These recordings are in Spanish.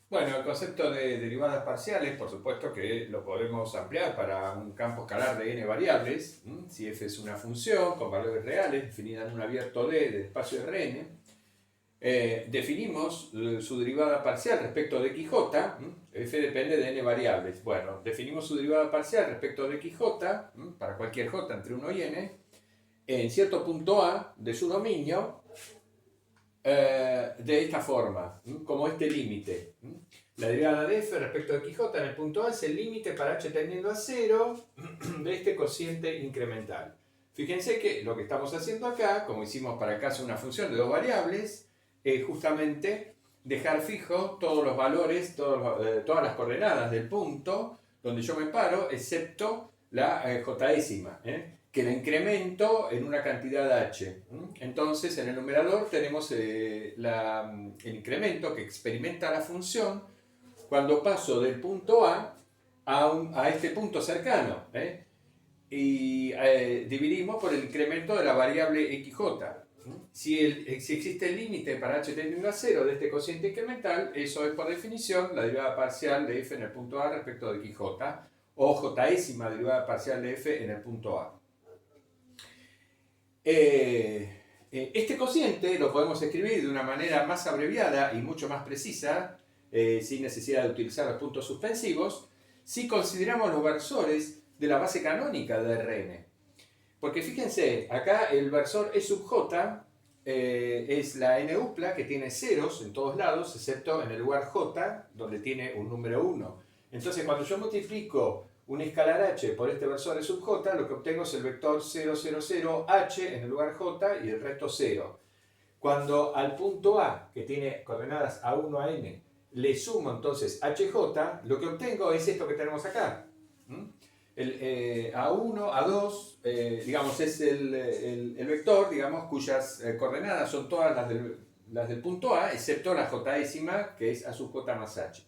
Bueno, el concepto de derivadas parciales, por supuesto que lo podemos ampliar para un campo escalar de n variables. Si f es una función con valores reales definida en un abierto D del espacio Rn, definimos su derivada parcial respecto de xj. F depende de n variables. Bueno, definimos su derivada parcial respecto de xj para cualquier j entre 1 y n en cierto punto A de su dominio, de esta forma, como este límite. La derivada de f respecto de xj en el punto A es el límite para h tendiendo a 0 de este cociente incremental. Fíjense que lo que estamos haciendo acá, como hicimos para el caso de una función de dos variables, es justamente dejar fijo todos los valores, todas las coordenadas del punto donde yo me paro, excepto la j-ésima, que la incremento en una cantidad h. Entonces, en el numerador tenemos el incremento que experimenta la función cuando paso del punto a este punto cercano. Y dividimos por el incremento de la variable xj. Si existe el límite para h tendiendo a 0 de este cociente incremental, eso es por definición la derivada parcial de f en el punto A respecto de xj, o j-ésima derivada parcial de f en el punto A. Este cociente lo podemos escribir de una manera más abreviada y mucho más precisa, sin necesidad de utilizar los puntos suspensivos, si consideramos los versores de la base canónica de Rn. Porque fíjense, acá el versor E sub j es la n-upla que tiene ceros en todos lados, excepto en el lugar j, donde tiene un número 1. Entonces, cuando yo multiplico un escalar h por este versor E sub j, lo que obtengo es el vector 0, 0, 0, h en el lugar j y el resto 0. Cuando al punto A, que tiene coordenadas a1 a n, le sumo entonces hj, lo que obtengo es esto que tenemos acá. El A1, A2, digamos, es el vector, digamos, cuyas coordenadas son todas las del punto A, excepto la j-ésima, que es A sub j más h.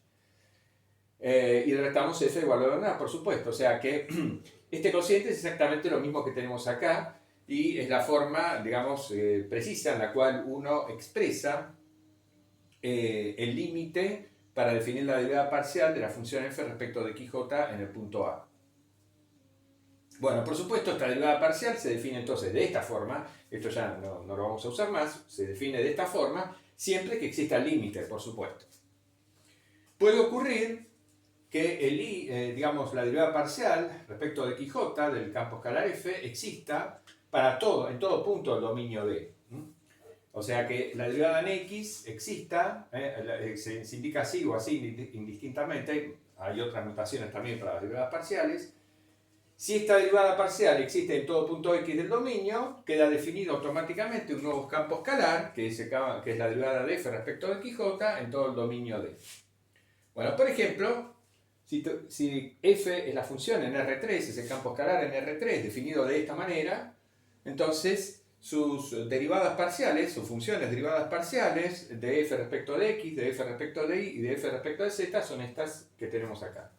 Y restamos f igual a nada, por supuesto. O sea que este cociente es exactamente lo mismo que tenemos acá, y es la forma, digamos, precisa en la cual uno expresa el límite para definir la derivada parcial de la función f respecto de xj en el punto A. Bueno, por supuesto, esta derivada parcial se define entonces de esta forma. Esto ya no lo vamos a usar más. Se define de esta forma siempre que exista el límite, por supuesto. Puede ocurrir que digamos, la derivada parcial respecto de xj del campo escalar f exista para en todo punto del dominio D. O sea que la derivada en x exista, se indica así o así indistintamente. Hay otras notaciones también para las derivadas parciales. Si esta derivada parcial existe en todo punto x del dominio, queda definido automáticamente un nuevo campo escalar, que es la derivada de f respecto de xj en todo el dominio D. Bueno, por ejemplo, si f es la función en R3, es el campo escalar en R3 definido de esta manera, entonces sus derivadas parciales, sus funciones derivadas parciales de f respecto de x, de f respecto de y y de f respecto de z son estas que tenemos acá.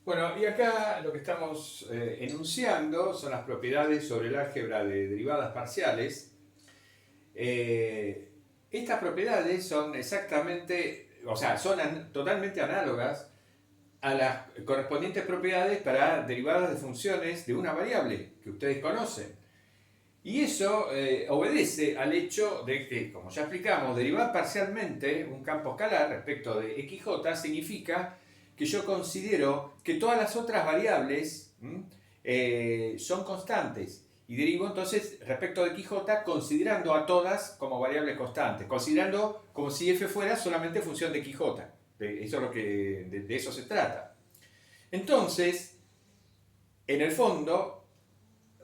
Bueno, y acá lo que estamos enunciando son las propiedades sobre el álgebra de derivadas parciales. Estas propiedades son exactamente, o sea, son totalmente análogas a las correspondientes propiedades para derivadas de funciones de una variable que ustedes conocen. Y eso obedece al hecho de que, como ya explicamos, derivar parcialmente un campo escalar respecto de xj significa que yo considero que todas las otras variables son constantes. Y derivo entonces respecto de xj considerando a todas como variables constantes, considerando como si f fuera solamente función de xj. Eso es lo que, de eso se trata. Entonces, en el fondo,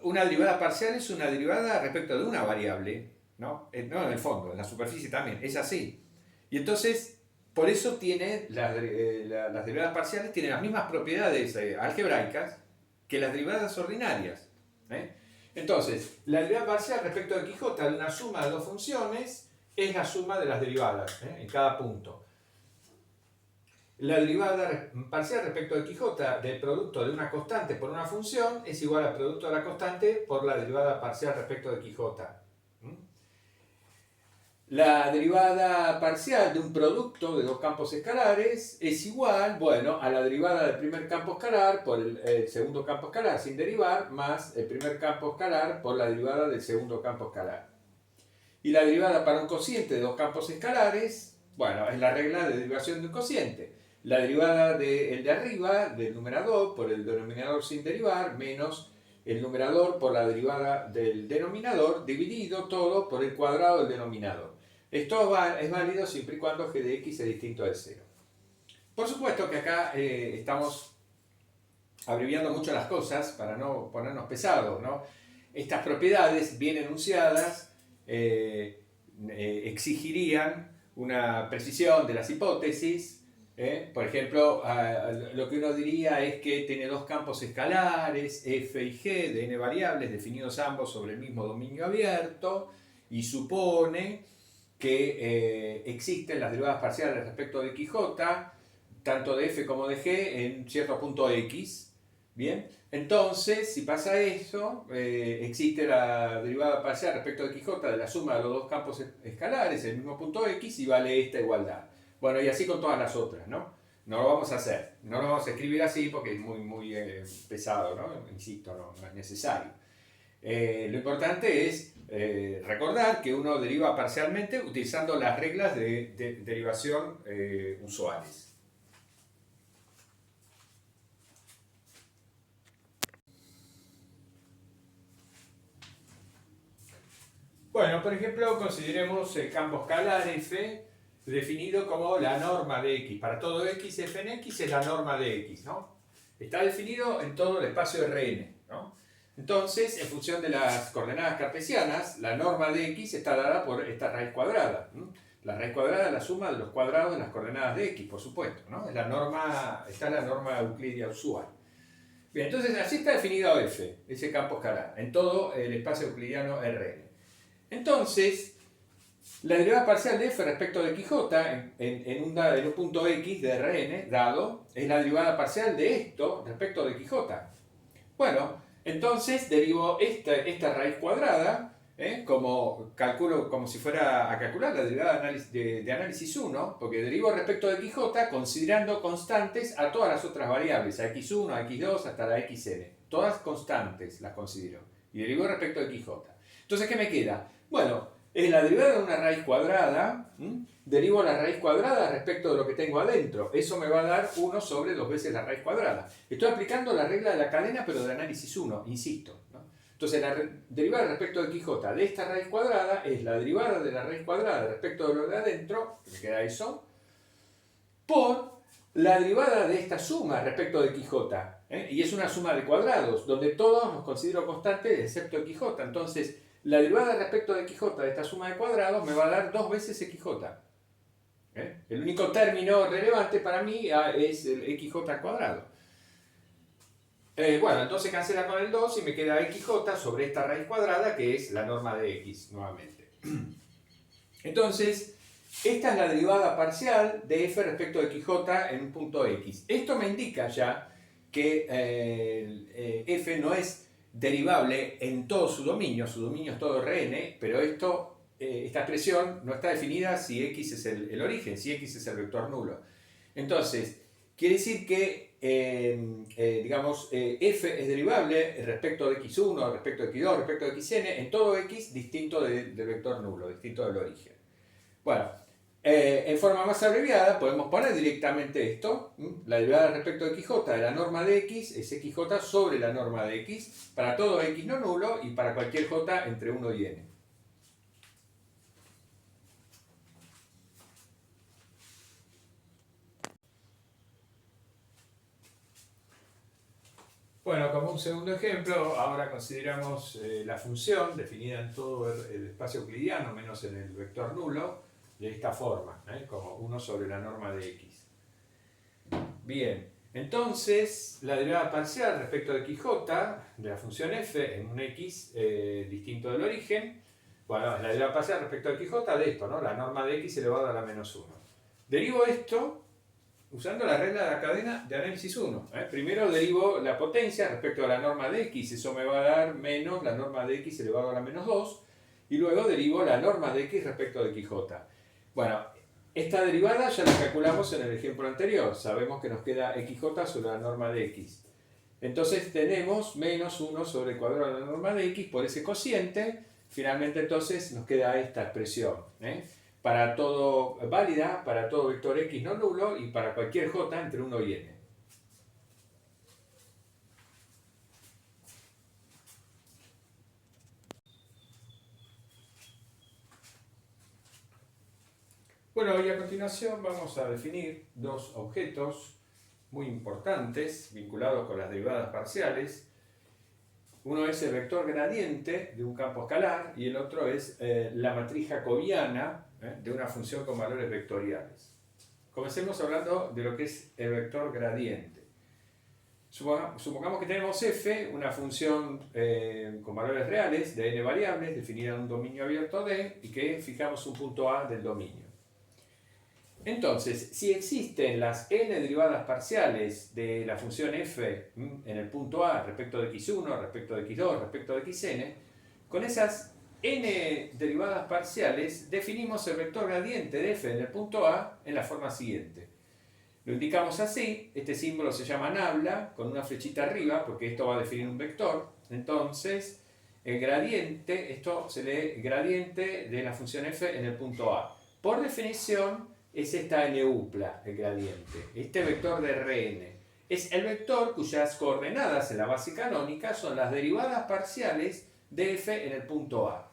una derivada parcial es una derivada respecto de una variable, ¿no? No en el fondo, en la superficie también, es así. Y entonces, por eso tiene las derivadas parciales tienen las mismas propiedades algebraicas que las derivadas ordinarias. Entonces, la derivada parcial respecto de xj de una suma de dos funciones es la suma de las derivadas en cada punto. la derivada parcial respecto de Qj del producto de una constante por una función es igual al producto de la constante por la derivada parcial respecto de Qj. La derivada parcial de un producto de dos campos escalares es igual, bueno, a la derivada del primer campo escalar por el segundo campo escalar sin derivar, más el primer campo escalar por la derivada del segundo campo escalar. Y la derivada para un cociente de dos campos escalares, bueno, es la regla de derivación de un cociente. La derivada del de arriba, del numerador, por el denominador sin derivar, menos el numerador por la derivada del denominador, dividido todo por el cuadrado del denominador. Esto es válido siempre y cuando g de x es distinto de 0. Por supuesto que acá estamos abreviando mucho las cosas para no ponernos pesados, ¿no? Estas propiedades bien enunciadas exigirían una precisión de las hipótesis. Por ejemplo, lo que uno diría es que tiene dos campos escalares, f y g, de n variables, definidos ambos sobre el mismo dominio abierto, y supone que existen las derivadas parciales respecto de Qj, tanto de f como de g, en cierto punto x. Bien, entonces, si pasa eso, existe la derivada parcial respecto de Qj de la suma de los dos campos escalares en el mismo punto x y vale esta igualdad. Bueno, y así con todas las otras, ¿no? No lo vamos a hacer, no lo vamos a escribir así porque es muy pesado, ¿no? Insisto, no es necesario. Lo importante es recordar que uno deriva parcialmente utilizando las reglas de derivación usuales. Bueno, por ejemplo, consideremos el campo escalar f definido como la norma de x. Para todo x, f en x es la norma de x, ¿no? Está definido en todo el espacio Rn, ¿no? Entonces, en función de las coordenadas cartesianas, la norma de x está dada por esta raíz cuadrada. La raíz cuadrada es la suma de los cuadrados de las coordenadas de x, por supuesto, ¿no? Es la norma, está la norma euclidia usual. Bien, entonces así está definido f, ese campo escalar, en todo el espacio euclidiano Rn. Entonces, la derivada parcial de f respecto de Qj en un punto x de Rn dado es la derivada parcial de esto respecto de Qj. Bueno, entonces derivo esta raíz cuadrada, calculo como si fuera a calcular la derivada de análisis 1, porque derivo respecto de Qj considerando constantes a todas las otras variables, a x1, a x2, hasta la xn. Todas constantes las considero. Y derivo respecto de Qj. Entonces, ¿qué me queda? Bueno, es la derivada de una raíz cuadrada, derivo la raíz cuadrada respecto de lo que tengo adentro. Eso me va a dar 1 sobre 2 veces la raíz cuadrada. Estoy aplicando la regla de la cadena, pero de análisis 1, insisto, ¿no? Entonces, la derivada respecto de Qj de esta raíz cuadrada es la derivada de la raíz cuadrada respecto de lo de adentro, que me queda eso, por la derivada de esta suma respecto de Qj. Y es una suma de cuadrados, donde todos los considero constantes excepto Qj. Entonces, la derivada respecto de Qj de esta suma de cuadrados me va a dar 2 veces xj. El único término relevante para mí es el xj al cuadrado. Bueno, entonces cancela con el 2 y me queda xj sobre esta raíz cuadrada que es la norma de x nuevamente. Entonces, esta es la derivada parcial de f respecto de Qj en un punto x. Esto me indica ya que f no es derivable en todo su dominio es todo Rn, pero esta expresión no está definida si x es el origen, si x es el vector nulo. Entonces, quiere decir que, f es derivable respecto de x1, respecto de x2, respecto de xn, en todo x distinto del vector nulo, distinto del origen. Bueno, en forma más abreviada podemos poner directamente esto. La derivada respecto de Qj de la norma de x es xj sobre la norma de x para todo x no nulo y para cualquier j entre 1 y n. Bueno, como un segundo ejemplo, ahora consideramos la función definida en todo el espacio euclidiano menos en el vector nulo de esta forma, como 1 sobre la norma de x. Bien, entonces la derivada parcial respecto de Qj de la función f en un x distinto del origen, bueno, la derivada parcial respecto de Qj de esto, ¿no? La norma de x elevado a la menos 1. Derivo esto, usando la regla de la cadena de análisis 1. Primero derivo la potencia respecto a la norma de x, eso me va a dar menos la norma de x elevado a la menos 2, y luego derivo la norma de x respecto de xj. Bueno, esta derivada ya la calculamos en el ejemplo anterior, sabemos que nos queda xj sobre la norma de x. Entonces tenemos menos 1 sobre el cuadrado de la norma de x por ese cociente, finalmente entonces nos queda esta expresión, para todo válida, para todo vector x no nulo y para cualquier j entre 1 y n. Bueno, y a continuación vamos a definir dos objetos muy importantes vinculados con las derivadas parciales. Uno es el vector gradiente de un campo escalar y el otro es la matriz jacobiana de una función con valores vectoriales. Comencemos hablando de lo que es el vector gradiente. Supongamos que tenemos f, una función con valores reales de n variables definida en un dominio abierto D y que fijamos un punto A del dominio. Entonces, si existen las n derivadas parciales de la función f en el punto A respecto de x1, respecto de x2, respecto de xn, con esas n derivadas parciales definimos el vector gradiente de f en el punto A en la forma siguiente. Lo indicamos así, este símbolo se llama nabla, con una flechita arriba, porque esto va a definir un vector. Entonces, el gradiente, esto se lee gradiente de la función f en el punto A. Por definición, es esta n-upla, el gradiente, este vector de Rn. Es el vector cuyas coordenadas en la base canónica son las derivadas parciales de f en el punto A.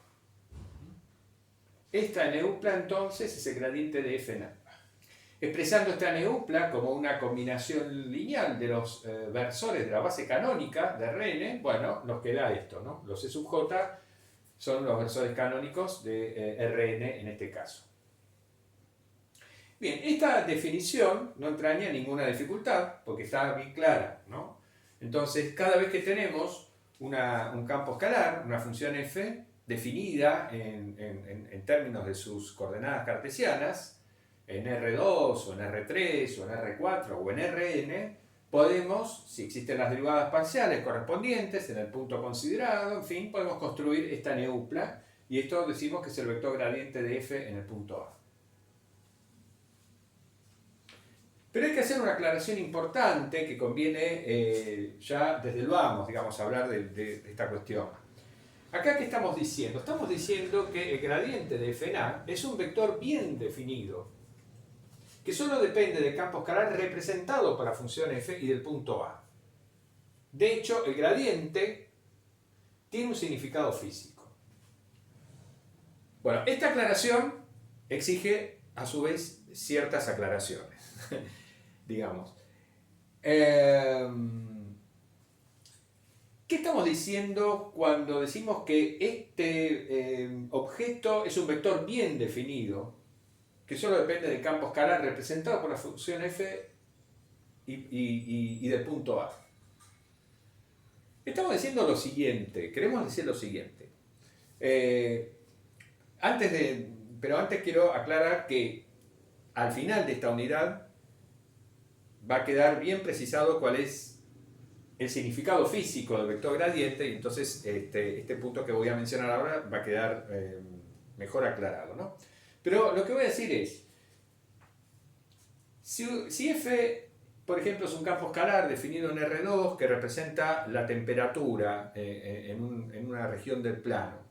Esta n-upla entonces es el gradiente de f en A. Expresando esta n-upla como una combinación lineal de los versores de la base canónica de Rn, bueno, nos queda esto, ¿no? Los E sub j son los versores canónicos de Rn en este caso. Bien, esta definición no entraña ninguna dificultad porque está bien clara, ¿no? Entonces, cada vez que tenemos un campo escalar, una función f definida en términos de sus coordenadas cartesianas, en R2 o en R3 o en R4 o en Rn, podemos, si existen las derivadas parciales correspondientes en el punto considerado, en fin, podemos construir esta n-upla y esto decimos que es el vector gradiente de f en el punto A. Pero hay que hacer una aclaración importante que conviene ya desde el vamos, digamos, hablar de esta cuestión. Acá, ¿qué estamos diciendo? Estamos diciendo que el gradiente de f en A es un vector bien definido, que solo depende del campo escalar representado por la función f y del punto A. De hecho, el gradiente tiene un significado físico. Bueno, esta aclaración exige, a su vez, ciertas aclaraciones. Digamos. ¿Qué estamos diciendo cuando decimos que este objeto es un vector bien definido, que solo depende del campo escalar representado por la función f y del punto A? Estamos diciendo lo siguiente, queremos decir lo siguiente. Pero antes quiero aclarar que al final de esta unidad va a quedar bien precisado cuál es el significado físico del vector gradiente y entonces este punto que voy a mencionar ahora va a quedar mejor aclarado, ¿no? Pero lo que voy a decir es, si f, por ejemplo, es un campo escalar definido en R2 que representa la temperatura en una región del plano,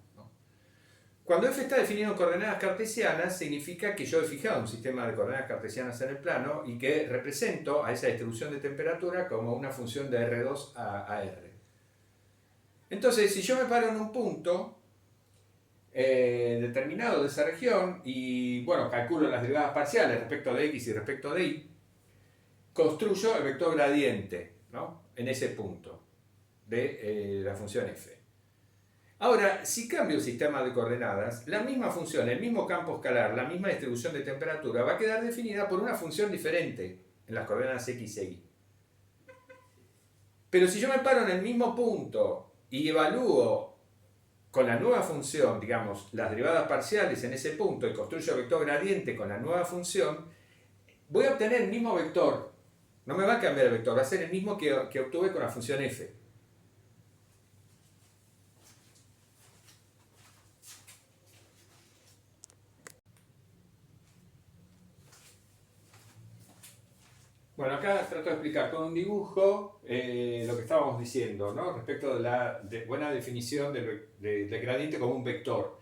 cuando f está definido en coordenadas cartesianas, significa que yo he fijado un sistema de coordenadas cartesianas en el plano y que represento a esa distribución de temperatura como una función de R2 a R. Entonces, si yo me paro en un punto determinado de esa región y, bueno, calculo las derivadas parciales respecto de x y respecto de y, construyo el vector gradiente, ¿no?, en ese punto de la función f. Ahora, si cambio el sistema de coordenadas, la misma función, el mismo campo escalar, la misma distribución de temperatura va a quedar definida por una función diferente en las coordenadas x e y. Pero si yo me paro en el mismo punto y evalúo con la nueva función, digamos, las derivadas parciales en ese punto y construyo el vector gradiente con la nueva función, voy a obtener el mismo vector. No me va a cambiar el vector, va a ser el mismo que obtuve con la función f. Bueno, acá trato de explicar con un dibujo lo que estábamos diciendo, ¿no? Respecto de la buena definición del gradiente como un vector.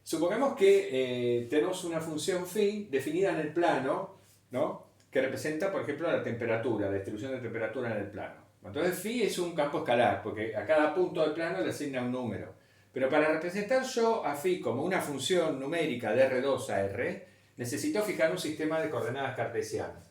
Supongamos que tenemos una función phi definida en el plano, ¿no? Que representa, por ejemplo, la temperatura, la distribución de temperatura en el plano. Entonces phi es un campo escalar, porque a cada punto del plano le asigna un número. Pero para representar yo a phi como una función numérica de R2 a R, necesito fijar un sistema de coordenadas cartesianas.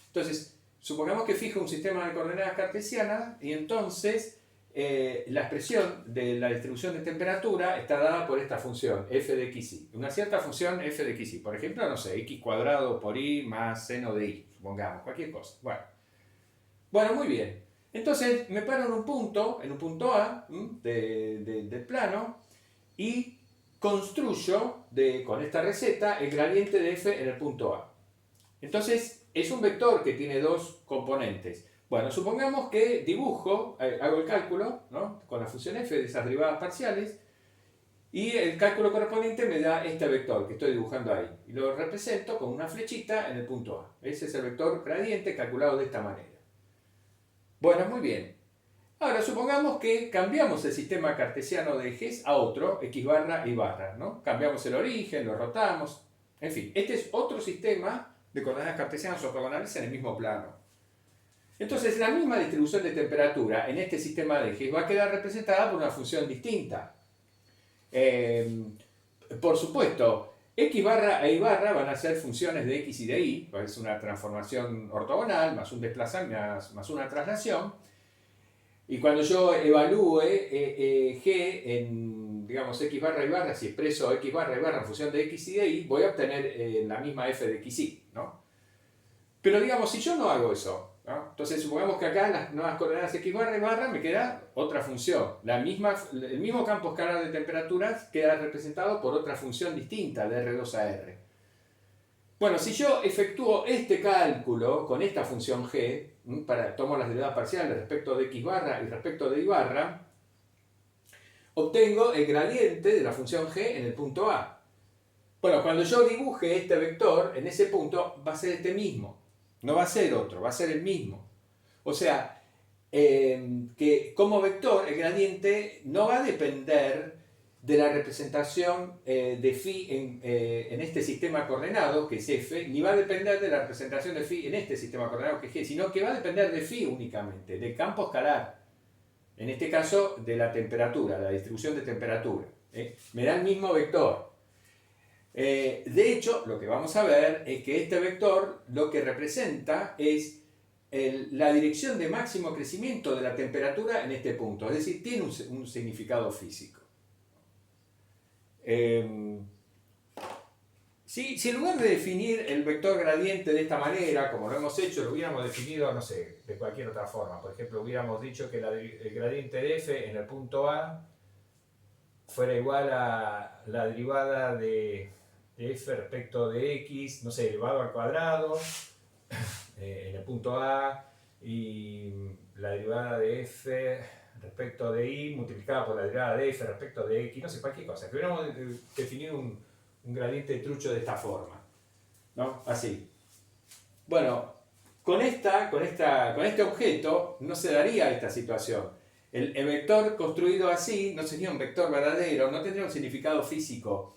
Entonces, supongamos que fijo un sistema de coordenadas cartesianas y entonces la expresión de la distribución de temperatura está dada por esta función f de xy. Una cierta función f de xy. Por ejemplo, no sé, x cuadrado por y más seno de y, supongamos, cualquier cosa. Bueno, muy bien. Entonces me paro en un punto A del plano y construyo con esta receta el gradiente de f en el punto A. Entonces es un vector que tiene dos componentes. Bueno, supongamos que dibujo, hago el cálculo, ¿no? Con la función f de esas derivadas parciales y el cálculo correspondiente me da este vector que estoy dibujando ahí. Y lo represento con una flechita en el punto A. Ese es el vector gradiente calculado de esta manera. Bueno, muy bien. Ahora supongamos que cambiamos el sistema cartesiano de ejes a otro, x barra y barra, ¿no? Cambiamos el origen, lo rotamos, en fin. Este es otro sistema de coordenadas cartesianas ortogonales en el mismo plano. Entonces la misma distribución de temperatura en este sistema de ejes va a quedar representada por una función distinta. Por supuesto, x barra e y barra van a ser funciones de x y de y, es una transformación ortogonal, más un desplazamiento, más una traslación. Y cuando yo evalúe g en, digamos, x barra y barra, si expreso x barra y barra en función de x y de y, voy a obtener la misma f de xy, ¿no? Pero digamos, si yo no hago eso, ¿no? Entonces supongamos que acá en las nuevas coordenadas x barra y barra me queda otra función. El mismo campo escalar de temperaturas queda representado por otra función distinta de R2 a R. Bueno, si yo efectúo este cálculo con esta función g, tomo las derivadas parciales respecto de x barra y respecto de y barra, obtengo el gradiente de la función g en el punto A. Bueno, cuando yo dibuje este vector, en ese punto va a ser este mismo. No va a ser otro, va a ser el mismo. O sea, que como vector el gradiente no va a depender de la representación de phi en este sistema coordenado, que es f, ni va a depender de la representación de phi en este sistema coordenado, que es g, sino que va a depender de phi únicamente, del campo escalar. En este caso, de la temperatura, la distribución de temperatura. Me da el mismo vector. De hecho, lo que vamos a ver es que este vector lo que representa es la dirección de máximo crecimiento de la temperatura en este punto, es decir, tiene un significado físico. Si en lugar de definir el vector gradiente de esta manera, como lo hemos hecho, lo hubiéramos definido, no sé, de cualquier otra forma, por ejemplo, hubiéramos dicho que el gradiente de f en el punto A fuera igual a la derivada de f respecto de x, no sé, elevado al cuadrado en el punto A, y la derivada de f respecto de y multiplicada por la derivada de f respecto de x, no sé, cualquier cosa. Que hubiéramos definido un gradiente de trucho de esta forma, ¿no? Así. Bueno, con este objeto no se daría esta situación. El vector construido así no sería un vector verdadero, no tendría un significado físico.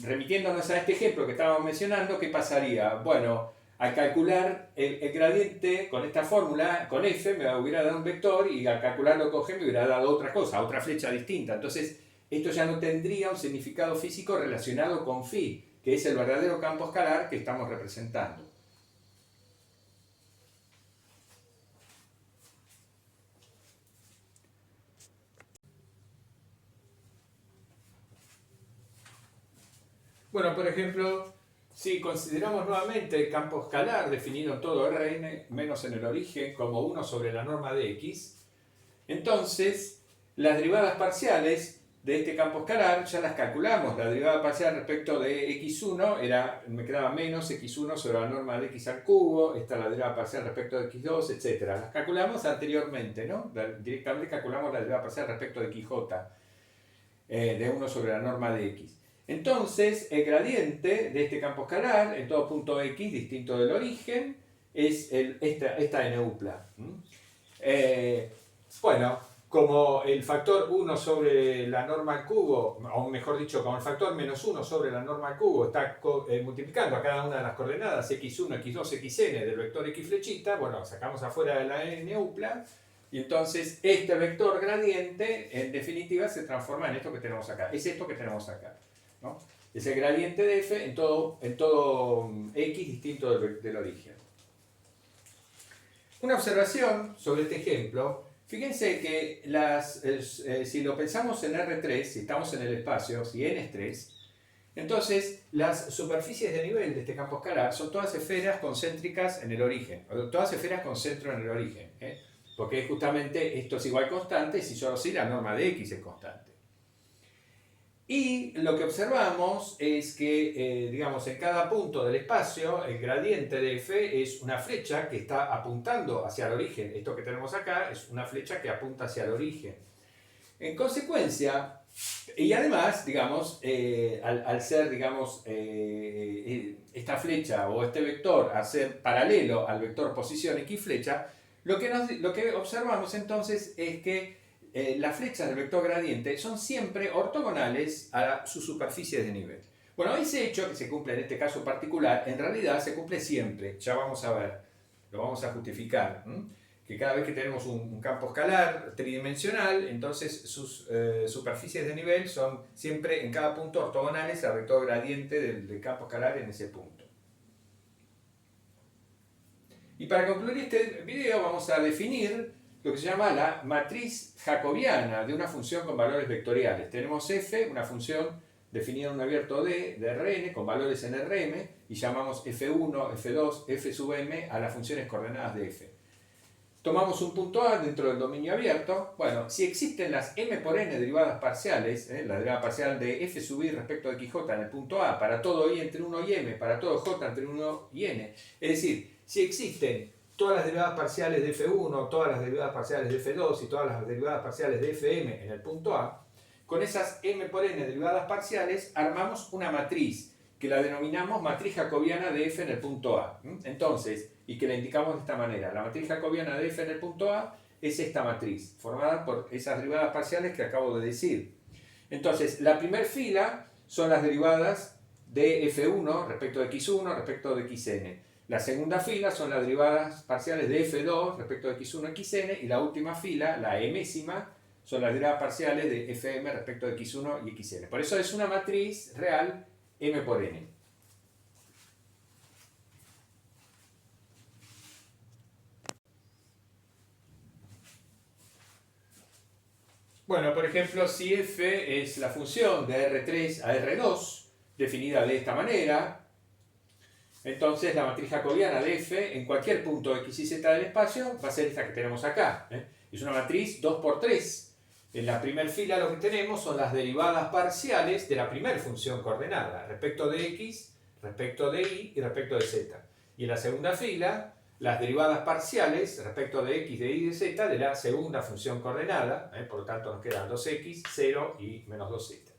Remitiéndonos a este ejemplo que estábamos mencionando, ¿qué pasaría? Bueno, al calcular el gradiente con esta fórmula, con f, me hubiera dado un vector y al calcularlo con g me hubiera dado otra cosa, otra flecha distinta. Entonces, esto ya no tendría un significado físico relacionado con phi, que es el verdadero campo escalar que estamos representando. Bueno, por ejemplo, si consideramos nuevamente el campo escalar definido en todo Rn menos en el origen como 1 sobre la norma de x, entonces las derivadas parciales de este campo escalar ya las calculamos. La derivada parcial respecto de x1 me quedaba menos x1 sobre la norma de x al cubo. Esta es la derivada parcial respecto de x2, etc. Las calculamos anteriormente, ¿no? Directamente calculamos la derivada parcial respecto de xj, de 1 sobre la norma de x. Entonces, el gradiente de este campo escalar en todo punto x distinto del origen es esta NUPLA. Bueno, como el factor 1 sobre la norma al cubo, o mejor dicho, como el factor menos 1 sobre la norma al cubo está multiplicando a cada una de las coordenadas x1, x2, xn del vector x flechita, bueno, sacamos afuera de la NUPLA, y entonces este vector gradiente, en definitiva, se transforma en esto que tenemos acá. Es esto que tenemos acá, ¿no? Es el gradiente de f en todo x distinto del origen. Una observación sobre este ejemplo. Fíjense que si lo pensamos en R3, si estamos en el espacio, si n es 3, entonces las superficies de nivel de este campo escalar son todas esferas concéntricas en el origen, o todas esferas con centro en el origen, porque justamente esto es igual constante si solo si la norma de x es constante. Y lo que observamos es que, digamos, en cada punto del espacio, el gradiente de f es una flecha que está apuntando hacia el origen. Esto que tenemos acá es una flecha que apunta hacia el origen. En consecuencia, y además, digamos, al ser, digamos, esta flecha o este vector a ser paralelo al vector posición x flecha, lo que observamos entonces es que las flechas del vector gradiente son siempre ortogonales a sus superficies de nivel. Bueno, ese hecho que se cumple en este caso particular, en realidad se cumple siempre. Ya vamos a ver, lo vamos a justificar. Que cada vez que tenemos un campo escalar tridimensional, entonces sus superficies de nivel son siempre en cada punto ortogonales al vector gradiente del campo escalar en ese punto. Y para concluir este video vamos a definir lo que se llama la matriz jacobiana de una función con valores vectoriales. Tenemos f, una función definida en un abierto D de Rn con valores en Rm, y llamamos f1, f2, f sub m a las funciones coordenadas de f. Tomamos un punto A dentro del dominio abierto. Bueno, si existen las m por n derivadas parciales, la derivada parcial de f sub i respecto de xj en el punto A para todo i entre 1 y m, para todo j entre 1 y n, es decir, si existen todas las derivadas parciales de f1, todas las derivadas parciales de f2 y todas las derivadas parciales de fm en el punto A, con esas m por n derivadas parciales armamos una matriz que la denominamos matriz jacobiana de f en el punto A. Entonces, y que la indicamos de esta manera, la matriz jacobiana de f en el punto A es esta matriz, formada por esas derivadas parciales que acabo de decir. Entonces, la primera fila son las derivadas de f1 respecto de x1 respecto de xn. La segunda fila son las derivadas parciales de f2 respecto de x1 y xn, y la última fila, la mésima, son las derivadas parciales de fm respecto de x1 y xn. Por eso es una matriz real m por n. Bueno, por ejemplo, si f es la función de R3 a R2, definida de esta manera, entonces la matriz jacobiana de f en cualquier punto x y z del espacio va a ser esta que tenemos acá. Es una matriz 2×3. En la primera fila lo que tenemos son las derivadas parciales de la primera función coordenada, respecto de x, respecto de y respecto de z. Y en la segunda fila, las derivadas parciales respecto de x, de y y de z de la segunda función coordenada, por lo tanto nos quedan 2x, 0 y menos 2z.